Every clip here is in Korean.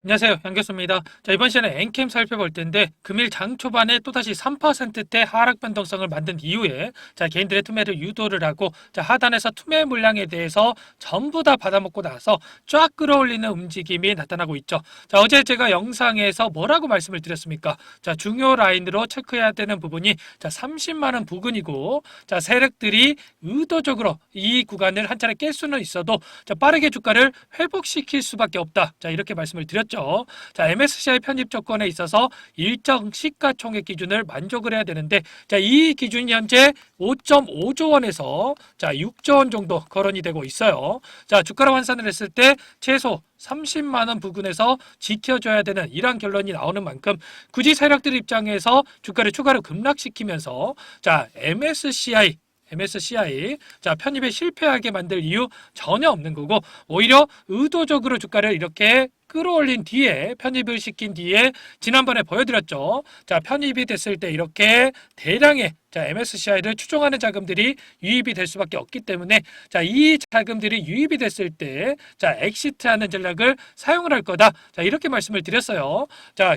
안녕하세요. 양교수입니다. 자, 이번 시간에 엔캠 살펴볼 텐데 금일 장 초반에 또다시 3%대 하락 변동성을 만든 이후에 개인들의 투매를 유도를 하고 하단에서 투매 물량에 대해서 전부 다 받아먹고 나서 쫙 끌어올리는 움직임이 나타나고 있죠. 어제 제가 영상에서 뭐라고 말씀을 드렸습니까? 중요 라인으로 체크해야 되는 부분이 30만 원 부근이고 세력들이 의도적으로 이 구간을 한 차례 깰 수는 있어도 빠르게 주가를 회복시킬 수밖에 없다. 이렇게 말씀을 드렸죠. MSCI 편입 조건에 있어서 일정 시가총액 기준을 만족을 해야 되는데 이 기준이 현재 5.5조 원에서 6조 원 정도 거론이 되고 있어요. 주가를 환산을 했을 때 최소 30만 원 부근에서 지켜줘야 되는 이러한 결론이 나오는 만큼 굳이 세력들 입장에서 주가를 추가로 급락시키면서 MSCI 편입에 실패하게 만들 이유 전혀 없는 거고, 오히려 의도적으로 주가를 이렇게 끌어올린 뒤에, 편입을 시킨 뒤에 지난번에 보여드렸죠. 편입이 됐을 때 이렇게 대량의 MSCI를 추종하는 자금들이 유입이 될 수밖에 없기 때문에 이 자금들이 유입이 됐을 때 엑시트하는 전략을 사용을 할 거다. 이렇게 말씀을 드렸어요.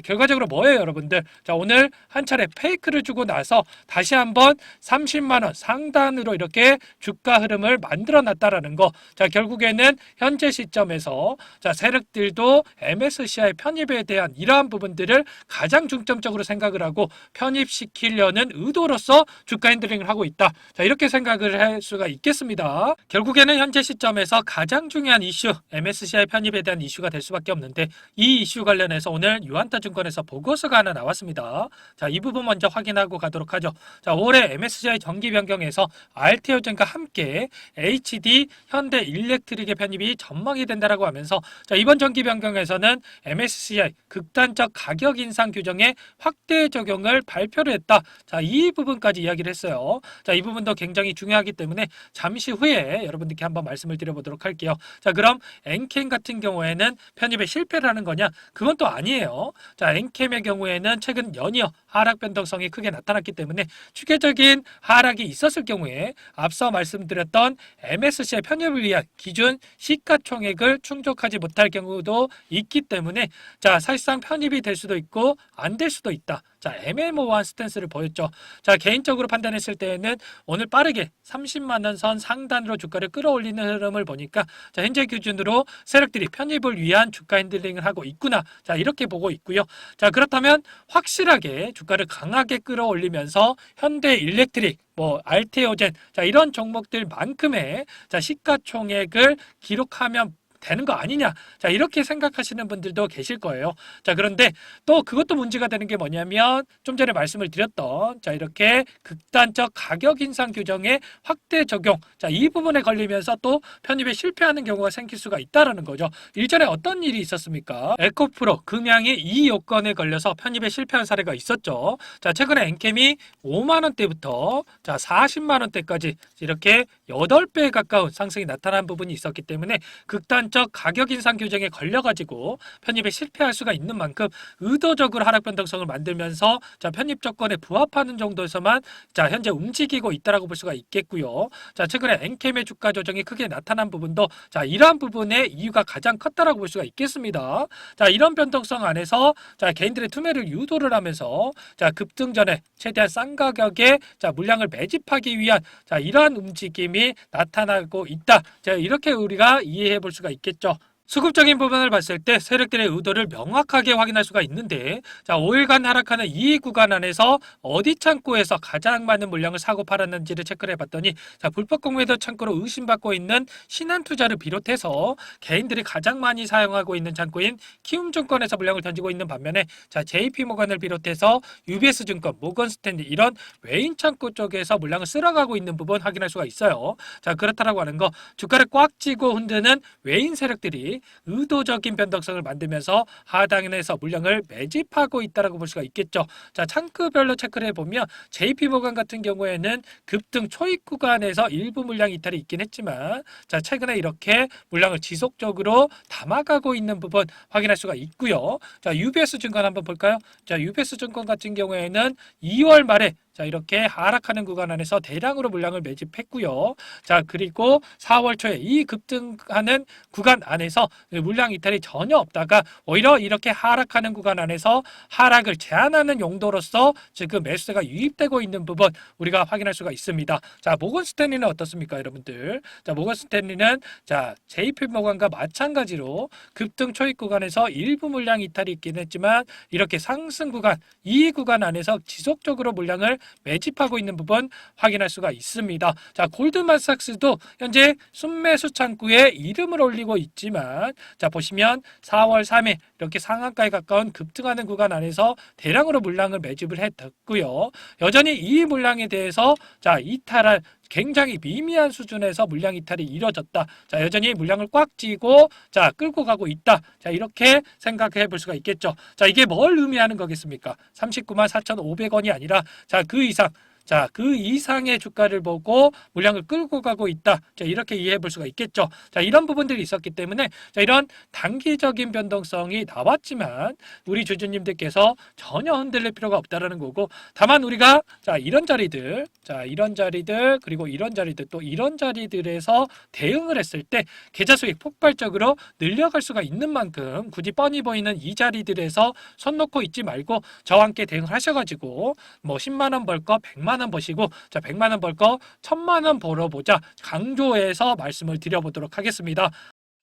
결과적으로 뭐예요, 여러분들? 오늘 한 차례 페이크를 주고 나서 다시 한번 30만 원 상단으로 이렇게 주가 흐름을 만들어 놨다라는 거. 결국에는 현재 시점에서 세력들도 MSCI 편입에 대한 이러한 부분들을 가장 중점적으로 생각을 하고 편입시키려는 의도로서 주가 핸들링을 하고 있다. 이렇게 생각을 할 수가 있겠습니다. 결국에는 현재 시점에서 가장 중요한 이슈, MSCI 편입에 대한 이슈가 될 수밖에 없는데, 이 이슈 관련해서 오늘 유한타증권에서 보고서가 하나 나왔습니다. 이 부분 먼저 확인하고 가도록 하죠. 올해 MSCI 정기 변경에서 알테오젠과 함께 HD 현대 일렉트릭의 편입이 전망이 된다라고 하면서 이번 정기 변경에서는 MSCI 극단적 가격 인상 규정의 확대 적용을 발표를 했다. 이 부분까지 이야기를 했어요. 이 부분도 굉장히 중요하기 때문에 잠시 후에 여러분들께 한번 말씀을 드려보도록 할게요. 그럼 엔캠 같은 경우에는 편입에 실패를 하는 거냐? 그건 또 아니에요. 엔캠의 경우에는 최근 연이어 하락 변동성이 크게 나타났기 때문에 추계적인 하락이 있었을 경우에 앞서 말씀드렸던 MSCI 편입을 위한 기준 시가총액을 충족하지 못할 경우도 있기 때문에 사실상 편입이 될 수도 있고 안 될 수도 있다. 애매모호한 스탠스를 보였죠. 개인적으로 판단했을 때에는 오늘 빠르게 30만 원 선 상단으로 주가를 끌어올리는 흐름을 보니까 현재 기준으로 세력들이 편입을 위한 주가 핸들링을 하고 있구나. 이렇게 보고 있고요. 그렇다면 확실하게 주가를 강하게 끌어올리면서 현대 일렉트릭, 알테오젠 이런 종목들만큼의 시가총액을 기록하면 되는 거 아니냐, 이렇게 생각하시는 분들도 계실 거예요. 그런데 또 그것도 문제가 되는 게 뭐냐면 좀 전에 말씀을 드렸던 이렇게 극단적 가격 인상 규정의 확대 적용, 이 부분에 걸리면서 또 편입에 실패하는 경우가 생길 수가 있다라는 거죠. 일전에 어떤 일이 있었습니까? 에코프로 금양이 이 요건에 걸려서 편입에 실패한 사례가 있었죠. 최근에 엔캠이 5만 원대부터 40만 원대까지 이렇게 8배 가까운 상승이 나타난 부분이 있었기 때문에 극단적 가격 인상 규정에 걸려가지고 편입에 실패할 수가 있는 만큼 의도적으로 하락 변동성을 만들면서 편입 조건에 부합하는 정도에서만 현재 움직이고 있다라고 볼 수가 있겠고요. 최근에 엔캠의 주가 조정이 크게 나타난 부분도 이러한 부분의 이유가 가장 컸다라고 볼 수가 있겠습니다. 이런 변동성 안에서 개인들의 투매를 유도를 하면서 급등 전에 최대한 싼 가격에 물량을 매집하기 위한 이러한 움직임이 나타나고 있다. 이렇게 우리가 이해해 볼 수가 있겠죠. 수급적인 부분을 봤을 때 세력들의 의도를 명확하게 확인할 수가 있는데 5일간 하락하는 이 구간 안에서 어디 창고에서 가장 많은 물량을 사고 팔았는지를 체크를 해봤더니 불법 공매도 창고로 의심받고 있는 신한투자를 비롯해서 개인들이 가장 많이 사용하고 있는 창고인 키움증권에서 물량을 던지고 있는 반면에 JP모건을 비롯해서 UBS증권, 모건스탠리 이런 외인 창고 쪽에서 물량을 쓸어가고 있는 부분 확인할 수가 있어요. 그렇다라고 하는 거, 주가를 꽉 쥐고 흔드는 외인 세력들이 의도적인 변동성을 만들면서 하단에서 물량을 매집하고 있다고 볼 수가 있겠죠. 창구별로 체크를 해보면 JP모건 같은 경우에는 급등 초입 구간에서 일부 물량 이탈이 있긴 했지만 최근에 이렇게 물량을 지속적으로 담아가고 있는 부분 확인할 수가 있고요. UBS증권 한번 볼까요? UBS증권 같은 경우에는 2월 말에 자, 이렇게 하락하는 구간 안에서 대량으로 물량을 매집했고요. 자, 그리고 4월 초에 이 급등하는 구간 안에서 물량 이탈이 전혀 없다가 오히려 이렇게 하락하는 구간 안에서 하락을 제한하는 용도로서 지금 매수세가 유입되고 있는 부분 우리가 확인할 수가 있습니다. 자, 모건 스탠리는 어떻습니까, 여러분들? 자, 모건 스탠리는 자, JP 모건과 마찬가지로 급등 초입 구간에서 일부 물량 이탈이 있긴 했지만 이렇게 상승 구간, 이 구간 안에서 지속적으로 물량을 매집하고 있는 부분 확인할 수가 있습니다. 자, 골드만삭스도 현재 순매수 창구에 이름을 올리고 있지만 자, 보시면 4월 3일 이렇게 상한가에 가까운 급등하는 구간 안에서 대량으로 물량을 매집을 했고요. 여전히 이 물량에 대해서 자, 이탈할 굉장히 미미한 수준에서 물량 이탈이 이뤄졌다. 자, 여전히 물량을 꽉 쥐고 자, 끌고 가고 있다. 자, 이렇게 생각해 볼 수가 있겠죠. 자, 이게 뭘 의미하는 거겠습니까? 39만 4,500원이 아니라 자, 그 이상 자, 그 이상의 주가를 보고 물량을 끌고 가고 있다. 자, 이렇게 이해해 볼 수가 있겠죠. 자, 이런 부분들이 있었기 때문에 자, 이런 단기적인 변동성이 나왔지만 우리 주주님들께서 전혀 흔들릴 필요가 없다라는 거고 다만 우리가 자, 이런 자리들 그리고 이런 자리들 또 이런 자리들에서 대응을 했을 때 계좌 수익 폭발적으로 늘려갈 수가 있는 만큼 굳이 뻔히 보이는 이 자리들에서 손 놓고 있지 말고 저와 함께 대응을 하셔가지고 뭐 10만 원 벌 거 100만 원 버시고 자, 100만 원 벌 거 1000만 원 벌어보자 강조해서 말씀을 드려보도록 하겠습니다.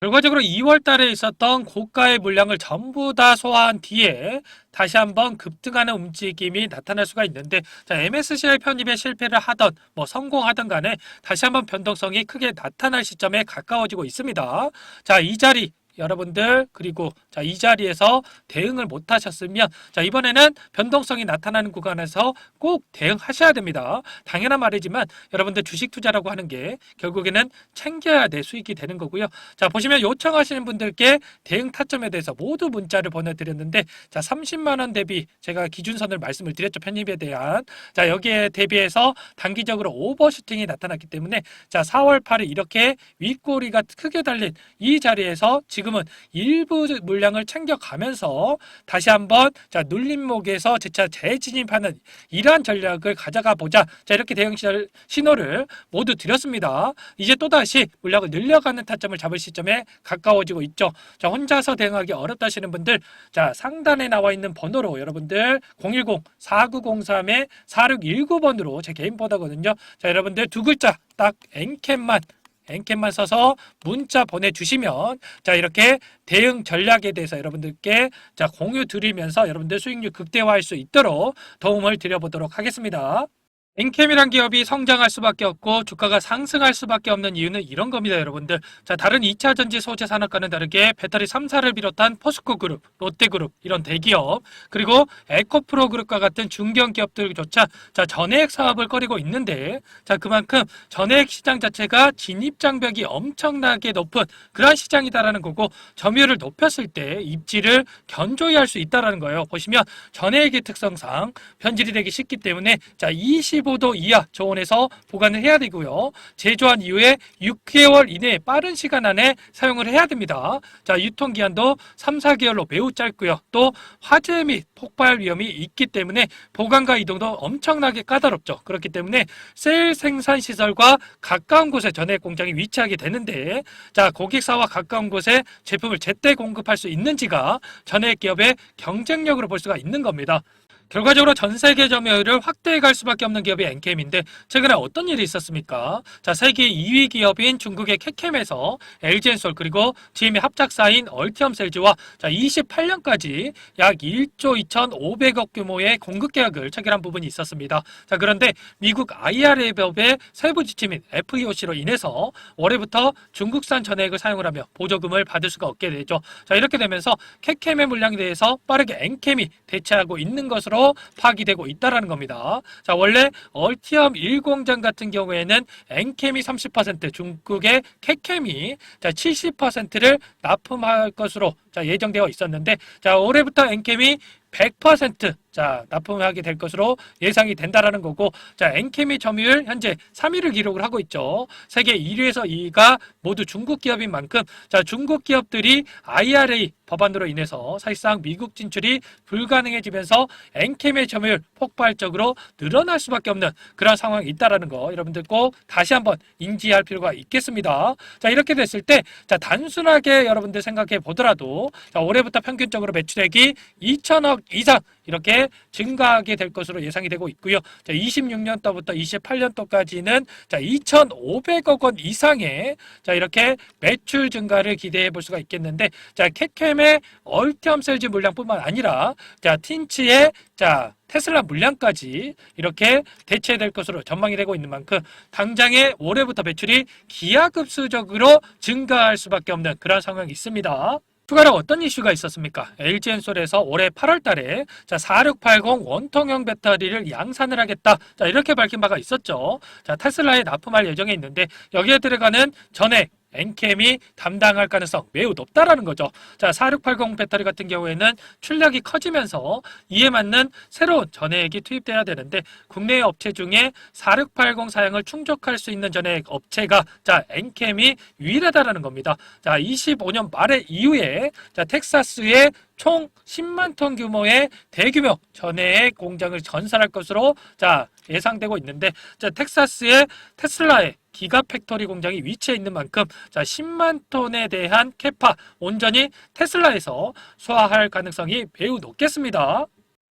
결과적으로 2월 달에 있었던 고가의 물량을 전부 다 소화한 뒤에 다시 한번 급등하는 움직임이 나타날 수가 있는데 자, MSCI 편입에 실패를 하던 뭐 성공하던 간에 다시 한번 변동성이 크게 나타날 시점에 가까워지고 있습니다. 자, 이 자리 여러분들 그리고 자, 이 자리에서 대응을 못 하셨으면 자, 이번에는 변동성이 나타나는 구간에서 꼭 대응하셔야 됩니다. 당연한 말이지만 여러분들 주식 투자라고 하는 게 결국에는 챙겨야 될 수익이 되는 거고요. 자, 보시면 요청하시는 분들께 대응 타점에 대해서 모두 문자를 보내드렸는데 자, 30만 원 대비 제가 기준선을 말씀을 드렸죠. 편입에 대한 자, 여기에 대비해서 단기적으로 오버슈팅이 나타났기 때문에 자, 4월 8일 이렇게 윗꼬리가 크게 달린 이 자리에서 지금은 일부 물량을 챙겨가면서 다시 한번 자, 눌림목에서 재차 재진입하는 이러한 전략을 가져가 보자. 자, 이렇게 대응 신호를 모두 드렸습니다. 이제 또다시 물량을 늘려가는 타점을 잡을 시점에 가까워지고 있죠. 자, 혼자서 대응하기 어렵다 하시는 분들 자, 상단에 나와 있는 번호로 여러분들 010-4903-4619번으로 제 개인 번호거든요. 자, 여러분들 두 글자 딱 엔캠만 써서 문자 보내주시면 자, 이렇게 대응 전략에 대해서 여러분들께 자, 공유 드리면서 여러분들 수익률 극대화할 수 있도록 도움을 드려보도록 하겠습니다. 엔캠이란 기업이 성장할 수밖에 없고 주가가 상승할 수밖에 없는 이유는 이런 겁니다, 여러분들. 자, 다른 2차 전지 소재 산업과는 다르게 배터리 3사를 비롯한 포스코그룹, 롯데그룹 이런 대기업 그리고 에코프로그룹과 같은 중견 기업들조차 자, 전해액 사업을 꺼리고 있는데 자, 그만큼 전해액 시장 자체가 진입 장벽이 엄청나게 높은 그러한 시장이다라는 거고 점유율을 높였을 때 입지를 견조히 할 수 있다라는 거예요. 보시면 전해액의 특성상 변질이 되기 쉽기 때문에 자, 25도 이하 저온에서 보관을 해야 되고요. 제조한 이후에 6개월 이내에 빠른 시간 안에 사용을 해야 됩니다. 자, 유통기한도 3, 4개월로 매우 짧고요. 또 화재 및 폭발 위험이 있기 때문에 보관과 이동도 엄청나게 까다롭죠. 그렇기 때문에 셀 생산 시설과 가까운 곳에 전해액 공장이 위치하게 되는데 자, 고객사와 가까운 곳에 제품을 제때 공급할 수 있는지가 전해액 기업의 경쟁력으로 볼 수가 있는 겁니다. 결과적으로 전 세계 점유율을 확대해 갈 수밖에 없는 기업이 엔캠인데 최근에 어떤 일이 있었습니까? 자, 세계 2위 기업인 중국의 캐캠에서 LG엔솔 그리고 GM의 합작사인 얼티엄셀즈와 자, 28년까지 약 1조 2,500억 규모의 공급 계약을 체결한 부분이 있었습니다. 자, 그런데 미국 IRA법의 세부 지침인 FEOC로 인해서 올해부터 중국산 전해액을 사용을 하며 보조금을 받을 수가 없게 되죠. 자, 이렇게 되면서 캐캠의 물량에 대해서 빠르게 엔캠이 대체하고 있는 것으로 파기되고 있다라는 겁니다. 자, 원래 얼티엄 1공장 같은 경우에는 엔캠이 30%, 중국의 캐캠이 자, 70%를 납품할 것으로 자, 예정되어 있었는데 자, 올해부터 엔캠이 100% 납품하게 될 것으로 예상이 된다라는 거고, 엔캠이 점유율 현재 3위를 기록을 하고 있죠. 세계 1위에서 2위가 모두 중국 기업인 만큼 중국 기업들이 IRA 법안으로 인해서 사실상 미국 진출이 불가능해지면서 엔캠의 점유율 폭발적으로 늘어날 수밖에 없는 그런 상황이 있다라는 거 여러분들 꼭 다시 한번 인지할 필요가 있겠습니다. 이렇게 됐을 때 단순하게 여러분들 생각해 보더라도 올해부터 평균적으로 매출액이 2천억 이상 이렇게 증가하게 될 것으로 예상이 되고 있고요. 26년도부터 28년도까지는 2,500억 원 이상의 이렇게 매출 증가를 기대해 볼 수가 있겠는데, 캣캠의 얼티엄 셀즈 물량뿐만 아니라 틴츠의 테슬라 물량까지 이렇게 대체될 것으로 전망이 되고 있는 만큼 당장에 올해부터 매출이 기하급수적으로 증가할 수밖에 없는 그런 상황이 있습니다. 추가로 어떤 이슈가 있었습니까? LG엔솔에서 올해 8월 달에 4680 원통형 배터리를 양산을 하겠다. 이렇게 밝힌 바가 있었죠. 테슬라에 납품할 예정에 있는데 여기에 들어가는 전액 엔캠이 담당할 가능성 매우 높다라는 거죠. 4680 배터리 같은 경우에는 출력이 커지면서 이에 맞는 새로운 전해액이 투입돼야 되는데 국내 업체 중에 4680 사양을 충족할 수 있는 전해액 업체가 엔캠이 유일하다라는 겁니다. 25년 말에 이후에 텍사스에 총 10만 톤 규모의 대규모 전해액 공장을 건설할 것으로 예상되고 있는데, 텍사스의 테슬라의 기가팩토리 공장이 위치해 있는 만큼 10만 톤에 대한 캐파 온전히 테슬라에서 소화할 가능성이 매우 높겠습니다.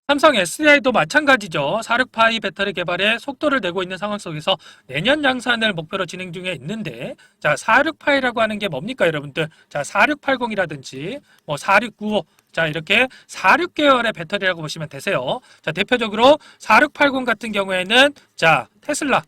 삼성 SDI도 마찬가지죠. 4682 배터리 개발에 속도를 내고 있는 상황 속에서 내년 양산을 목표로 진행 중에 있는데, 4682라고 하는 게 뭡니까 여러분들? 4680이라든지 4695 이렇게 46계열의 배터리라고 보시면 되세요. 대표적으로 4680 같은 경우에는 테슬라,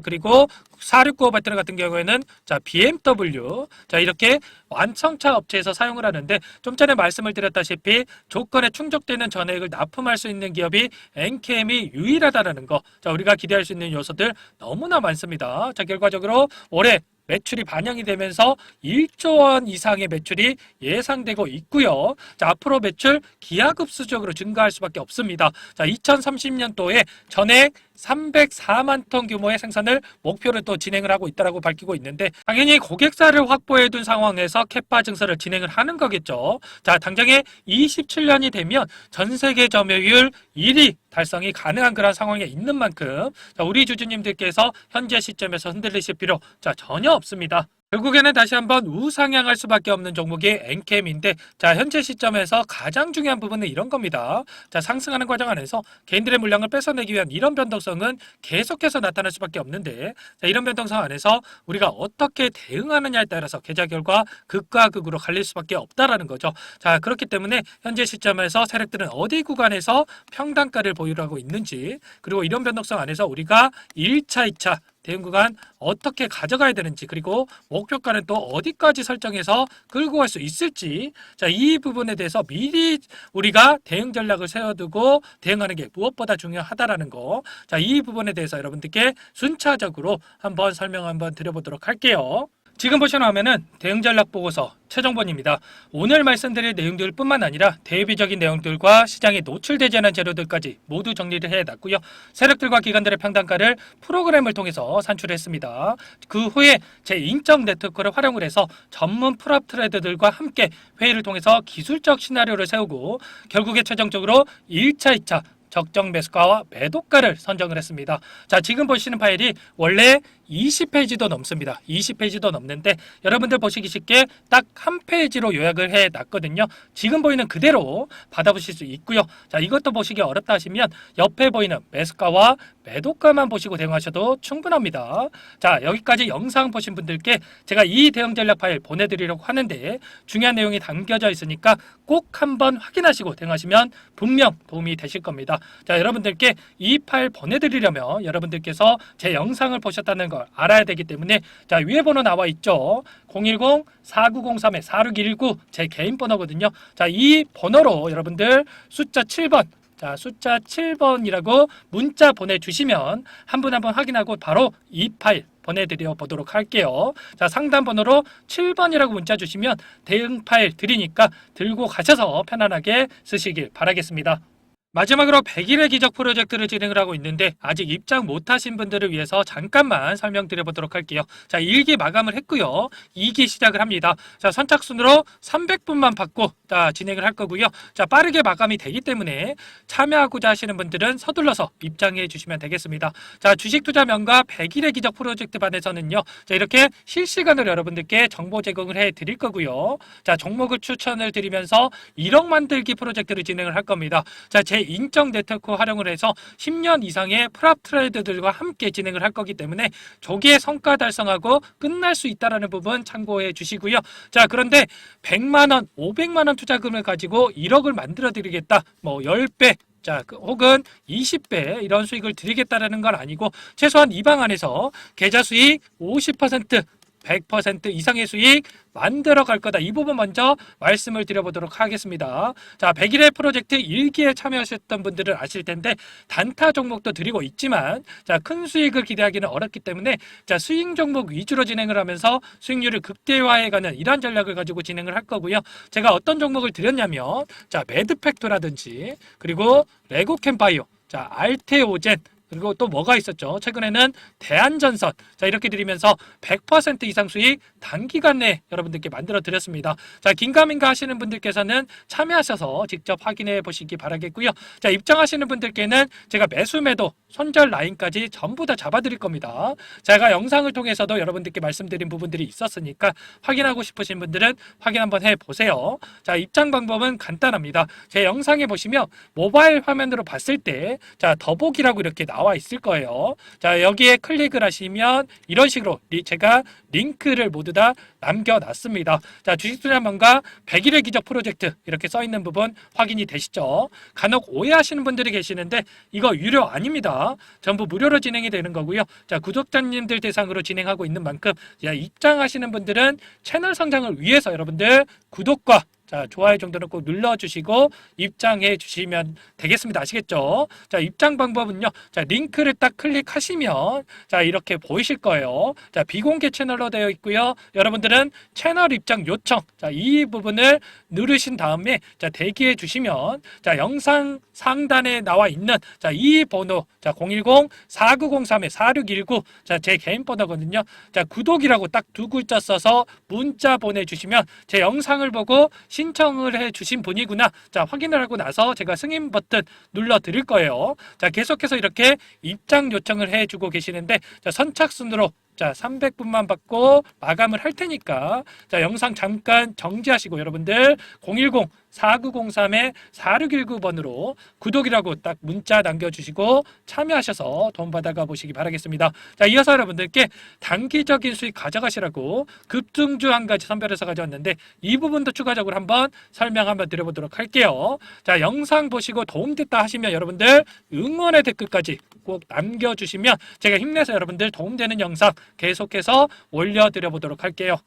그리고 4695 배터리 같은 경우에는 BMW 이렇게 완성차 업체에서 사용을 하는데, 좀 전에 말씀을 드렸다시피 조건에 충족되는 전해액을 납품할 수 있는 기업이 엔캠이 유일하다는 거, 우리가 기대할 수 있는 요소들 너무나 많습니다. 결과적으로 올해 매출이 반영이 되면서 1조 원 이상의 매출이 예상되고 있고요. 앞으로 매출 기하급수적으로 증가할 수밖에 없습니다. 2030년도에 전액 304만 톤 규모의 생산을 목표로 또 진행을 하고 있다고 밝히고 있는데, 당연히 고객사를 확보해 둔 상황에서 캐파 증설을 진행을 하는 거겠죠. 당장에 27년이 되면 전 세계 점유율 1위 달성이 가능한 그런 상황에 있는 만큼 우리 주주님들께서 현재 시점에서 흔들리실 필요 전혀 없습니다. 결국에는 다시 한번 우상향할 수밖에 없는 종목이 엔캠인데, 현재 시점에서 가장 중요한 부분은 이런 겁니다. 상승하는 과정 안에서 개인들의 물량을 뺏어내기 위한 이런 변동성은 계속해서 나타날 수밖에 없는데, 이런 변동성 안에서 우리가 어떻게 대응하느냐에 따라서 계좌 결과 극과 극으로 갈릴 수밖에 없다라는 거죠. 그렇기 때문에 현재 시점에서 세력들은 어디 구간에서 평단가를 보유하고 있는지, 그리고 이런 변동성 안에서 우리가 1차, 2차 대응 구간 어떻게 가져가야 되는지, 그리고 목표가는 또 어디까지 설정해서 끌고 갈 수 있을지, 이 부분에 대해서 미리 우리가 대응 전략을 세워두고 대응하는 게 무엇보다 중요하다라는 거, 이 부분에 대해서 여러분들께 순차적으로 한번 설명 한번 드려보도록 할게요. 지금 보시는 화면은 대응 전략 보고서 최종본입니다. 오늘 말씀드릴 내용들 뿐만 아니라 대비적인 내용들과 시장에 노출되지 않은 재료들까지 모두 정리를 해놨고요. 세력들과 기관들의 평단가를 프로그램을 통해서 산출했습니다. 그 후에 제 인적 네트워크를 활용을 해서 전문 프랍 트레이더들과 함께 회의를 통해서 기술적 시나리오를 세우고 결국에 최종적으로 1차, 2차 적정 매수가와 매도가를 선정을 했습니다. 지금 보시는 파일이 원래 20페이지도 넘습니다. 20페이지도 넘는데 여러분들 보시기 쉽게 딱 한 페이지로 요약을 해놨거든요. 지금 보이는 그대로 받아보실 수 있고요. 이것도 보시기 어렵다 하시면 옆에 보이는 매수가와 매도가만 보시고 대응하셔도 충분합니다. 여기까지 영상 보신 분들께 제가 이 대응 전략 파일 보내드리려고 하는데, 중요한 내용이 담겨져 있으니까 꼭 한번 확인하시고 대응하시면 분명 도움이 되실 겁니다. 여러분들께 이 파일 보내드리려면 여러분들께서 제 영상을 보셨다는 걸 알아야 되기 때문에, 위에 번호 나와 있죠. 010-4903-4619 제 개인 번호거든요. 이 번호로 여러분들 숫자 7번 자, 숫자 7번이라고 문자 보내주시면 한 분 한 분 확인하고 바로 이 파일 보내드려 보도록 할게요. 자, 상담 번호로 7번이라고 문자 주시면 대응 파일 드리니까 들고 가셔서 편안하게 쓰시길 바라겠습니다. 마지막으로 100일의 기적 프로젝트를 진행을 하고 있는데 아직 입장 못하신 분들을 위해서 잠깐만 설명드려 보도록 할게요. 자, 1기 마감을 했고요. 2기 시작을 합니다. 자, 선착순으로 300분만 받고 진행을 할 거고요. 자, 빠르게 마감이 되기 때문에 참여하고자 하시는 분들은 서둘러서 입장해 주시면 되겠습니다. 자, 주식투자명가 100일의 기적 프로젝트 반에서는요. 자, 이렇게 실시간으로 여러분들께 정보 제공을 해 드릴 거고요. 자, 종목을 추천을 드리면서 1억 만들기 프로젝트를 진행을 할 겁니다. 자, 제 인적 네트워크 활용을 해서 10년 이상의 프랍 트레이더들과 함께 진행을 할 거기 때문에 조기에 성과 달성하고 끝날 수 있다는 부분 참고해 주시고요. 자, 그런데 100만원, 500만원 투자금을 가지고 1억을 만들어 드리겠다. 뭐 10배, 자, 혹은 20배 이런 수익을 드리겠다라는 건 아니고 최소한 이 방안에서 계좌 수익 50%, 100% 이상의 수익 만들어 갈 거다. 이 부분 먼저 말씀을 드려보도록 하겠습니다. 자, 100일의 프로젝트 1기에 참여하셨던 분들은 아실 텐데 단타 종목도 드리고 있지만 자, 큰 수익을 기대하기는 어렵기 때문에 자, 스윙 종목 위주로 진행을 하면서 수익률을 극대화해가는 이런 전략을 가지고 진행을 할 거고요. 제가 어떤 종목을 드렸냐면 자, 매드팩토라든지 그리고 레고캠바이오, 자, 알테오젠, 그리고 또 뭐가 있었죠? 최근에는 대한전선. 자, 이렇게 드리면서 100% 이상 수익 단기간 내에 여러분들께 만들어 드렸습니다. 자, 긴가민가 하시는 분들께서는 참여하셔서 직접 확인해 보시기 바라겠고요. 자, 입장하시는 분들께는 제가 매수 매도 손절 라인까지 전부 다 잡아 드릴 겁니다. 제가 영상을 통해서도 여러분들께 말씀드린 부분들이 있었으니까 확인하고 싶으신 분들은 확인 한번 해 보세요. 자, 입장 방법은 간단합니다. 제 영상에 보시면 모바일 화면으로 봤을 때 자, 더보기라고 이렇게 나와 있을 거예요. 자, 여기에 클릭을 하시면 이런 식으로 제가 링크를 모두 다 남겨놨습니다. 자, 주식투자명가 100일의 기적 프로젝트 이렇게 써있는 부분 확인이 되시죠? 간혹 오해하시는 분들이 계시는데 이거 유료 아닙니다. 전부 무료로 진행이 되는 거고요. 자, 구독자님들 대상으로 진행하고 있는 만큼 자, 입장하시는 분들은 채널 성장을 위해서 여러분들 구독과 자, 좋아요 정도는 꼭 눌러주시고 입장해 주시면 되겠습니다. 아시겠죠? 자, 입장 방법은요. 자, 링크를 딱 클릭하시면 자, 이렇게 보이실 거예요. 자, 비공개 채널로 되어 있고요. 여러분들은 채널 입장 요청, 자, 이 부분을 누르신 다음에 자, 대기해 주시면 자, 영상 상단에 나와 있는 자, 이 번호, 자, 010-4903-4619, 자, 제 개인 번호거든요. 자, 구독이라고 딱 두 글자 써서 문자 보내주시면 제 영상을 보고 신청을 해 주신 분이구나. 자, 확인을 하고 나서 제가 승인 버튼 눌러 드릴 거예요. 자, 계속해서 이렇게 입장 요청을 해 주고 계시는데 자, 선착순으로 자, 300분만 받고 마감을 할 테니까 자, 영상 잠깐 정지하시고 여러분들 010-4903-4619번으로 구독이라고 딱 문자 남겨주시고 참여하셔서 돈 받아가 보시기 바라겠습니다. 자, 이어서 여러분들께 단기적인 수익 가져가시라고 급등주 한 가지 선별해서 가져왔는데 이 부분도 추가적으로 한번 설명 한번 드려보도록 할게요. 자, 영상 보시고 도움됐다 하시면 여러분들 응원의 댓글까지 꼭 남겨주시면 제가 힘내서 여러분들 도움되는 영상 계속해서 올려드려 보도록 할게요.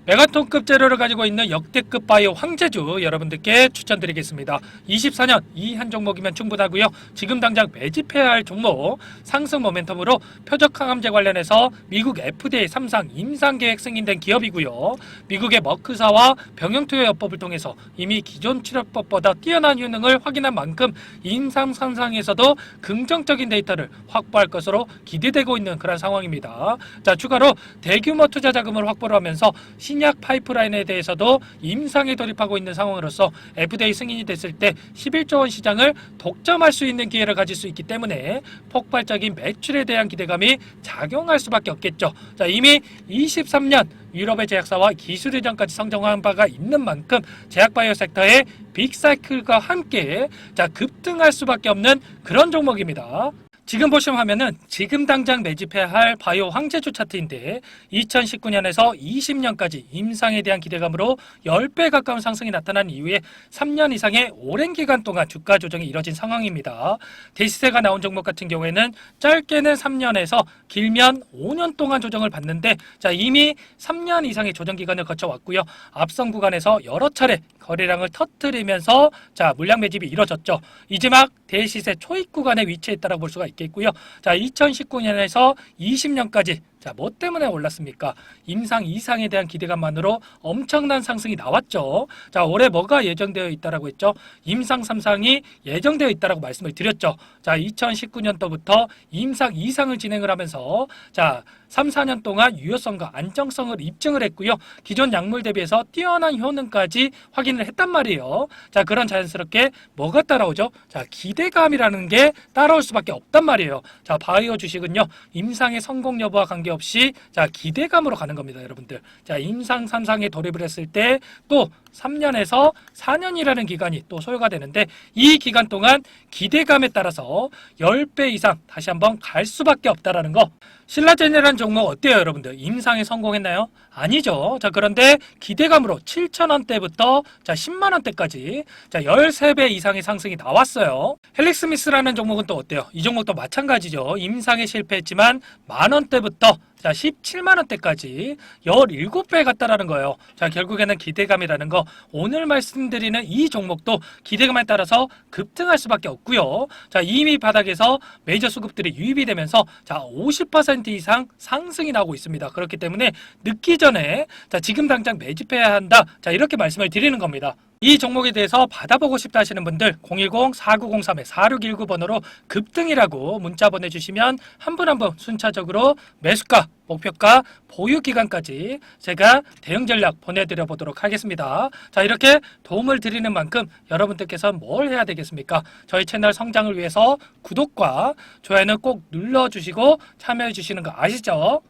메가톤급 재료를 가지고 있는 역대급 바이오 황제주 여러분들께 추천드리겠습니다. 24년 이 한 종목이면 충분하고요. 지금 당장 매집해야 할 종목 상승 모멘텀으로 표적 항암제 관련해서 미국 FDA 3상 임상 계획 승인된 기업이고요. 미국의 머크사와 병용투여법을 통해서 이미 기존 치료법보다 뛰어난 효능을 확인한 만큼 임상 3상에서도 긍정적인 데이터를 확보할 것으로 기대되고 있는 그런 상황입니다. 자, 추가로 대규모 투자 자금을 확보를 하면서 신약 파이프라인에 대해서도 임상에 돌입하고 있는 상황으로서 FDA 승인이 됐을 때 11조 원 시장을 독점할 수 있는 기회를 가질 수 있기 때문에 폭발적인 매출에 대한 기대감이 작용할 수밖에 없겠죠. 자, 이미 23년 유럽의 제약사와 기술 이전까지 성장한 바가 있는 만큼 제약바이오 섹터의 빅사이클과 함께 자, 급등할 수밖에 없는 그런 종목입니다. 지금 보시는 화면은 지금 당장 매집해야 할 바이오 황제주 차트인데 2019년에서 20년까지 임상에 대한 기대감으로 10배 가까운 상승이 나타난 이후에 3년 이상의 오랜 기간 동안 주가 조정이 이뤄진 상황입니다. 대시세가 나온 종목 같은 경우에는 짧게는 3년에서 길면 5년 동안 조정을 받는데 자 이미 3년 이상의 조정 기간을 거쳐왔고요. 앞선 구간에서 여러 차례 거래량을 터뜨리면서 자 물량 매집이 이뤄졌죠. 이제 막 대시세 초입 구간에 위치했다라고 볼 수가 있겠고요. 자 2019년에서 20년까지 자, 뭐 때문에 올랐습니까? 임상 이상에 대한 기대감만으로 엄청난 상승이 나왔죠. 자, 올해 뭐가 예정되어 있다라고 했죠? 임상 3상이 예정되어 있다라고 말씀을 드렸죠. 자, 2019년도부터 임상 2상을 진행을 하면서 자, 3, 4년 동안 유효성과 안정성을 입증을 했고요. 기존 약물 대비해서 뛰어난 효능까지 확인을 했단 말이에요. 자, 그런 자연스럽게 뭐가 따라오죠? 자, 기대감이라는 게 따라올 수밖에 없단 말이에요. 자, 바이오 주식은요. 임상의 성공 여부와 관계없이 자, 기대감으로 가는 겁니다, 여러분들. 자, 임상 3상에 돌입을 했을 때 또 3년에서 4년이라는 기간이 또 소요가 되는데 이 기간 동안 기대감에 따라서 10배 이상 다시 한번 갈 수밖에 없다라는 거. 신라젠이라는 종목 어때요, 여러분들? 임상에 성공했나요? 아니죠. 자, 그런데 기대감으로 7,000원대부터 자, 10만 원대까지 자, 13배 이상의 상승이 나왔어요. 헬릭스미스라는 종목은 또 어때요? 이 종목도 마찬가지죠. 임상에 실패했지만 만 원대부터 자, 17만 원대까지 17배 갔다라는 거예요. 자, 결국에는 기대감이라는 거. 오늘 말씀드리는 이 종목도 기대감에 따라서 급등할 수밖에 없고요. 자, 이미 바닥에서 메이저 수급들이 유입이 되면서 자, 50% 이상 상승이 나오고 있습니다. 그렇기 때문에 늦기 전에 자, 지금 당장 매집해야 한다. 자, 이렇게 말씀을 드리는 겁니다. 이 종목에 대해서 받아보고 싶다 하시는 분들 010-4903-4619번호로 급등이라고 문자 보내주시면 한 분 한 분 순차적으로 매수가, 목표가, 보유기간까지 제가 대응 전략 보내드려 보도록 하겠습니다. 자, 이렇게 도움을 드리는 만큼 여러분들께서 뭘 해야 되겠습니까? 저희 채널 성장을 위해서 구독과 좋아요는 꼭 눌러주시고 참여해 주시는 거 아시죠?